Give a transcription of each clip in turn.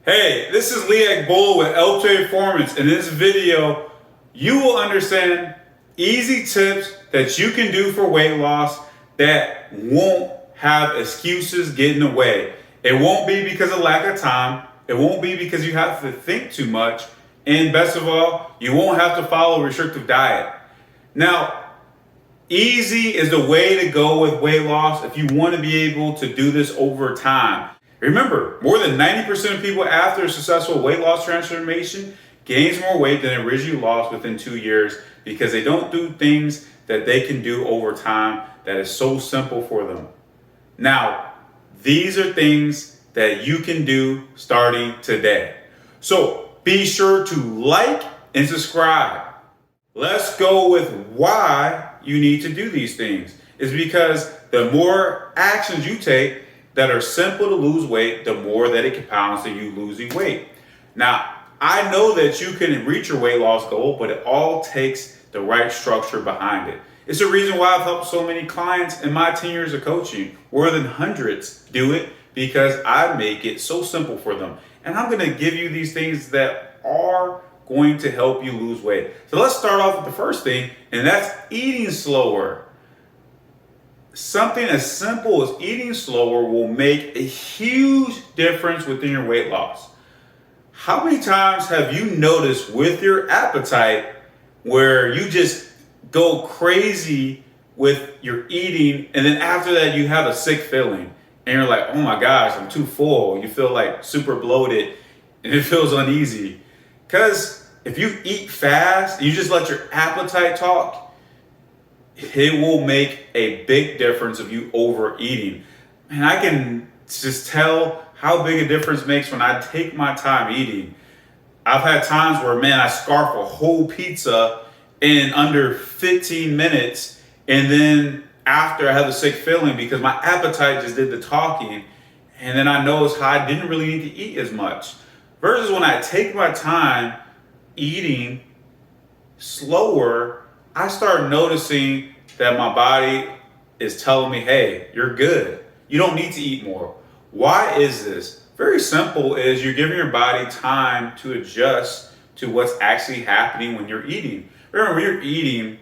Hey, this is Lee Agbohlah with LTAPerformance. In this video, you will understand easy tips that you can do for weight loss that won't have excuses get in the way. It won't be because of lack of time. It won't be because you have to think too much. And best of all, you won't have to follow a restrictive diet. Now, easy is the way to go with weight loss if you want to be able to do this over time. Remember, more than 90% of people after a successful weight loss transformation gains more weight than originally lost within 2 years because they don't do things that they can do over time that is so simple for them. Now, these are things that you can do starting today. So be sure to like and subscribe. Let's go with why you need to do these things. It's because the more actions you take that are simple to lose weight, the more that it compounds to you losing weight. Now, I know that you can reach your weight loss goal, but it all takes the right structure behind it. It's the reason why I've helped so many clients in my 10 years of coaching, more than hundreds, do it because I make it so simple for them. And I'm gonna give you these things that are going to help you lose weight. So let's start off with the first thing, and that's eating slower. Something as simple as eating slower will make a huge difference within your weight loss. How many times have you noticed with your appetite where you just go crazy with your eating and then after that you have a sick feeling and you're like, oh my gosh, I'm too full. You feel like super bloated and it feels uneasy. Because if you eat fast, you just let your appetite talk, it will make a big difference of you overeating. And I can just tell how big a difference makes when I take my time eating. I've had times where, man, I scarf a whole pizza in under 15 minutes. And then after I have a sick feeling because my appetite just did the talking. And then I noticed how I didn't really need to eat as much. Versus when I take my time eating slower, I start noticing that my body is telling me, hey, you're good. You don't need to eat more. Why is this? Very simple is you're giving your body time to adjust to what's actually happening when you're eating. Remember, when you're eating,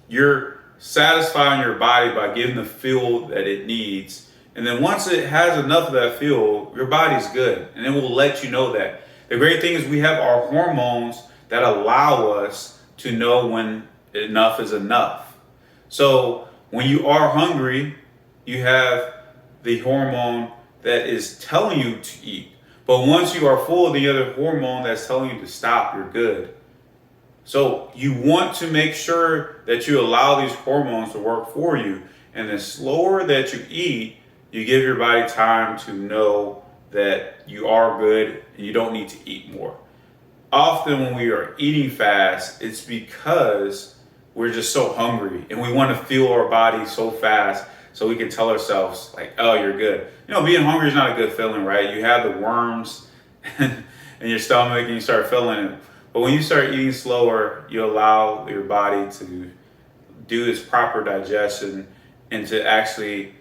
you're satisfying your body by giving the fuel that it needs. And then once it has enough of that fuel, your body's good. And it will let you know that. The great thing is we have our hormones that allow us to know when enough is enough. So when you are hungry, you have the hormone that is telling you to eat. But once you are full of the other hormone that's telling you to stop, you're good. So you want to make sure that you allow these hormones to work for you. And the slower that you eat, you give your body time to know that you are good and you don't need to eat more. Often when we are eating fast, it's because we're just so hungry and we want to fuel our body so fast so we can tell ourselves like, oh, you're good. You know, being hungry is not a good feeling, right? You have the worms in your stomach and you start feeling it. But when you start eating slower, you allow your body to do its proper digestion and to actually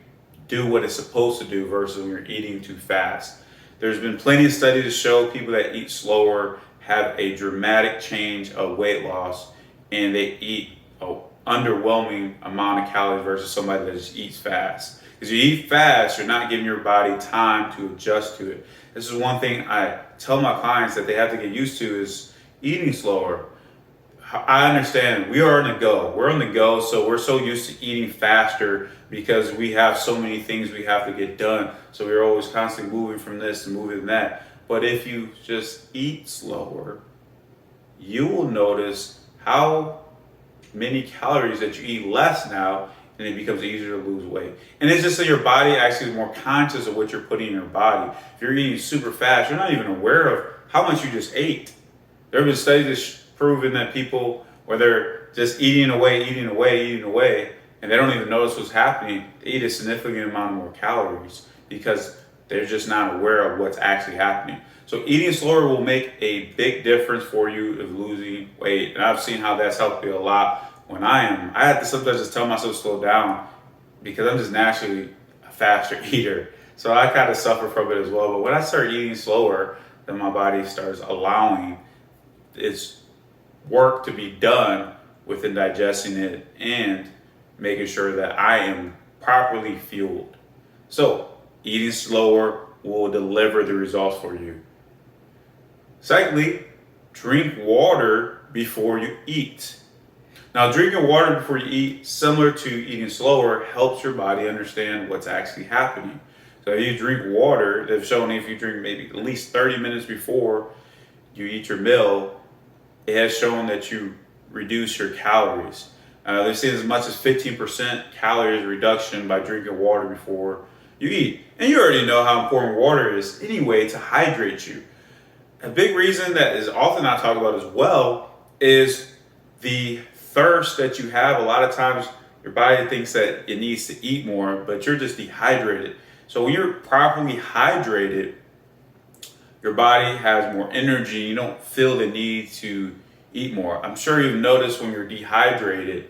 do what it's supposed to do versus when you're eating too fast. There's been plenty of studies to show people that eat slower have a dramatic change of weight loss and they eat an underwhelming amount of calories versus somebody that just eats fast. Because you eat fast, you're not giving your body time to adjust to it. This is one thing I tell my clients that they have to get used to is eating slower. I understand we are on the go. We're on the go, so we're so used to eating faster because we have so many things we have to get done. So we're always constantly moving from this and moving that. But if you just eat slower, you will notice how many calories that you eat less now, and it becomes easier to lose weight. And it's just that your body actually is more conscious of what you're putting in your body. If you're eating super fast, you're not even aware of how much you just ate. There have been studies that's proven that people, where they're just eating away, and they don't even notice what's happening, they eat a significant amount more calories because they're just not aware of what's actually happening. So eating slower will make a big difference for you of losing weight. And I've seen how that's helped me a lot when I had to sometimes just tell myself to slow down because I'm just naturally a faster eater. So I kind of suffer from it as well. But when I start eating slower, then my body starts allowing its work to be done within digesting it and making sure that I am properly fueled. So eating slower will deliver the results for you. Secondly, drink water before you eat. Now, drinking water before you eat, similar to eating slower, helps your body understand what's actually happening. So if you drink water, they've shown if you drink maybe at least 30 minutes before you eat your meal, it has shown that you reduce your calories. They've seen as much as 15% calories reduction by drinking water before you eat. And you already know how important water is anyway to hydrate you. A big reason that is often not talked about as well is the thirst that you have. A lot of times your body thinks that it needs to eat more, but you're just dehydrated. So when you're properly hydrated, your body has more energy. You don't feel the need to eat more. I'm sure you've noticed when you're dehydrated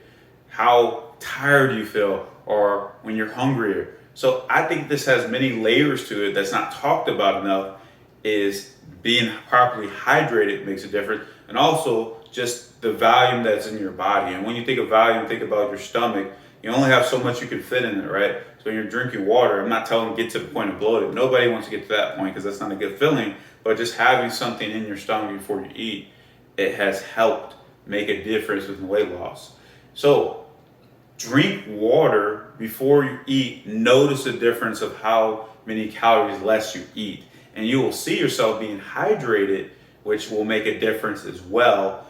how tired you feel, or when you're hungrier. So I think this has many layers to it that's not talked about enough. Is being properly hydrated makes a difference, and also just the volume that's in your body. And when you think of volume, think about your stomach. You only have so much you can fit in it, right? So when you're drinking water, I'm not telling you to get to the point of bloated. Nobody wants to get to that point because that's not a good feeling. But just having something in your stomach before you eat, it has helped make a difference with weight loss. So drink water before you eat. Notice the difference of how many calories less you eat. And you will see yourself being hydrated, which will make a difference as well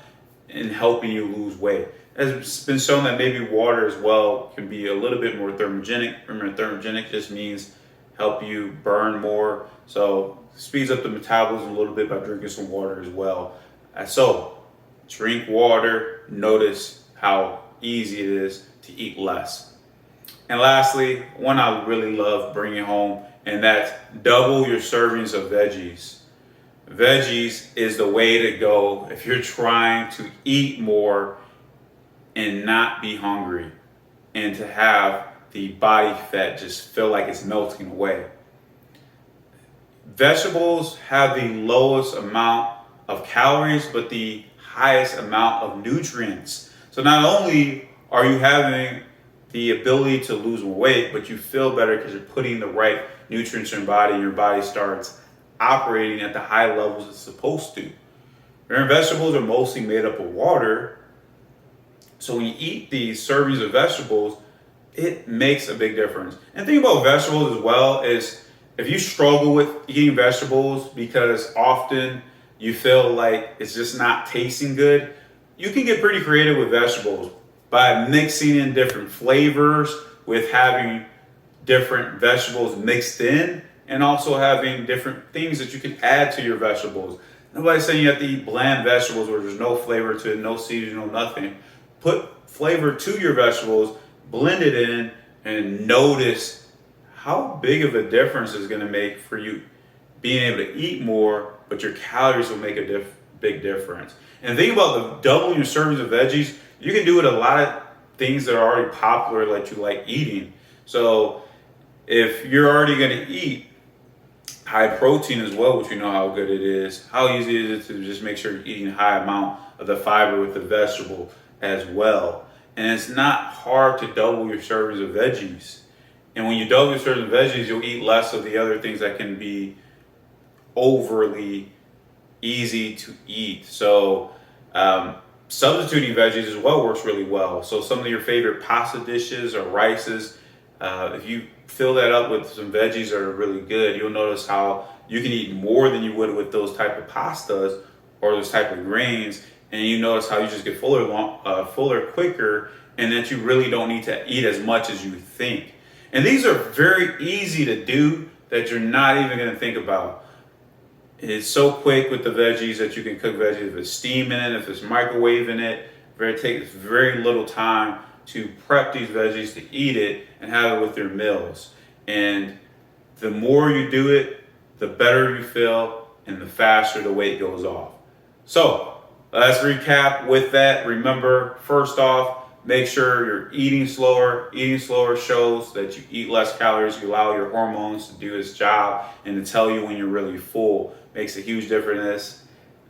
in helping you lose weight. It's been shown that maybe water as well can be a little bit more thermogenic. Remember, thermogenic just means help you burn more. So speeds up the metabolism a little bit by drinking some water as well. So drink water, notice how easy it is to eat less. And lastly, one I really love bringing home, and that's double your servings of veggies. Veggies is the way to go if you're trying to eat more and not be hungry, and to have the body fat just feel like it's melting away. Vegetables have the lowest amount of calories, but the highest amount of nutrients. So not only are you having the ability to lose weight, but you feel better because you're putting the right nutrients in your body, and your body starts operating at the high levels it's supposed to. Your vegetables are mostly made up of water. So when you eat these servings of vegetables, it makes a big difference. And the thing about vegetables as well is if you struggle with eating vegetables because often you feel like it's just not tasting good, you can get pretty creative with vegetables by mixing in different flavors, with having different vegetables mixed in, and also having different things that you can add to your vegetables. Nobody's saying you have to eat bland vegetables where there's no flavor to it, no seasoning, no nothing. Put flavor to your vegetables, blend it in, and notice how big of a difference it's going to make for you being able to eat more, but your calories will make a big difference. And think about the doubling your servings of veggies. You can do it a lot of things that are already popular that you like eating. So if you're already going to eat high protein as well, which you know how good it is, how easy is it to just make sure you're eating a high amount of the fiber with the vegetable as well. And it's not hard to double your servings of veggies. And when you double your servings of veggies, you'll eat less of the other things that can be overly easy to eat. So substituting veggies as well works really well. So some of your favorite pasta dishes or rices, if you fill that up with some veggies that are really good, you'll notice how you can eat more than you would with those type of pastas or those type of grains. And you notice how you just get fuller quicker, and that you really don't need to eat as much as you think. And these are very easy to do that you're not even going to think about. It's so quick with the veggies that you can cook veggies if it's steaming it, if it's microwaving it. It takes very little time to prep these veggies to eat it and have it with your meals. And the more you do it, the better you feel and the faster the weight goes off. So let's recap with that. Remember, first off, make sure you're eating slower. Eating slower shows that you eat less calories. You allow your hormones to do its job and to tell you when you're really full. Makes a huge difference.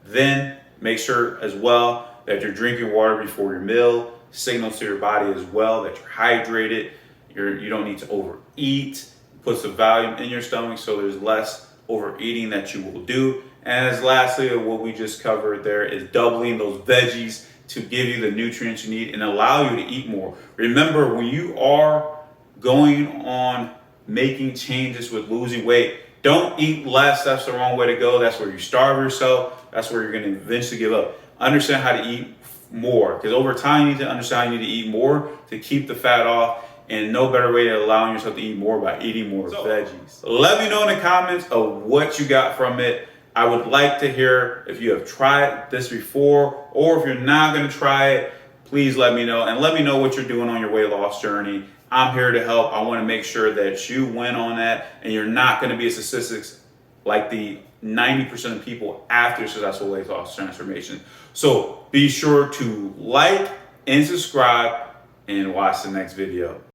Then make sure as well that you're drinking water before your meal. Signals to your body as well that you're hydrated. You don't need to overeat. Put some volume in your stomach so there's less overeating that you will do. And as lastly, what we just covered there is doubling those veggies to give you the nutrients you need and allow you to eat more. Remember, when you are going on making changes with losing weight, don't eat less. That's the wrong way to go. That's where you starve yourself. That's where you're going to eventually give up. Understand how to eat more, because over time you need to understand you need to eat more to keep the fat off, and no better way to allowing yourself to eat more by eating more veggies. Let me know in the comments of what you got from it. I would like to hear if you have tried this before, or if you're not going to try it, please let me know, and let me know what you're doing on your weight loss journey. I'm here to help. I want to make sure that you win on that and you're not going to be a statistics like the 90% of people after successful weight loss transformation. So be sure to like and subscribe and watch the next video.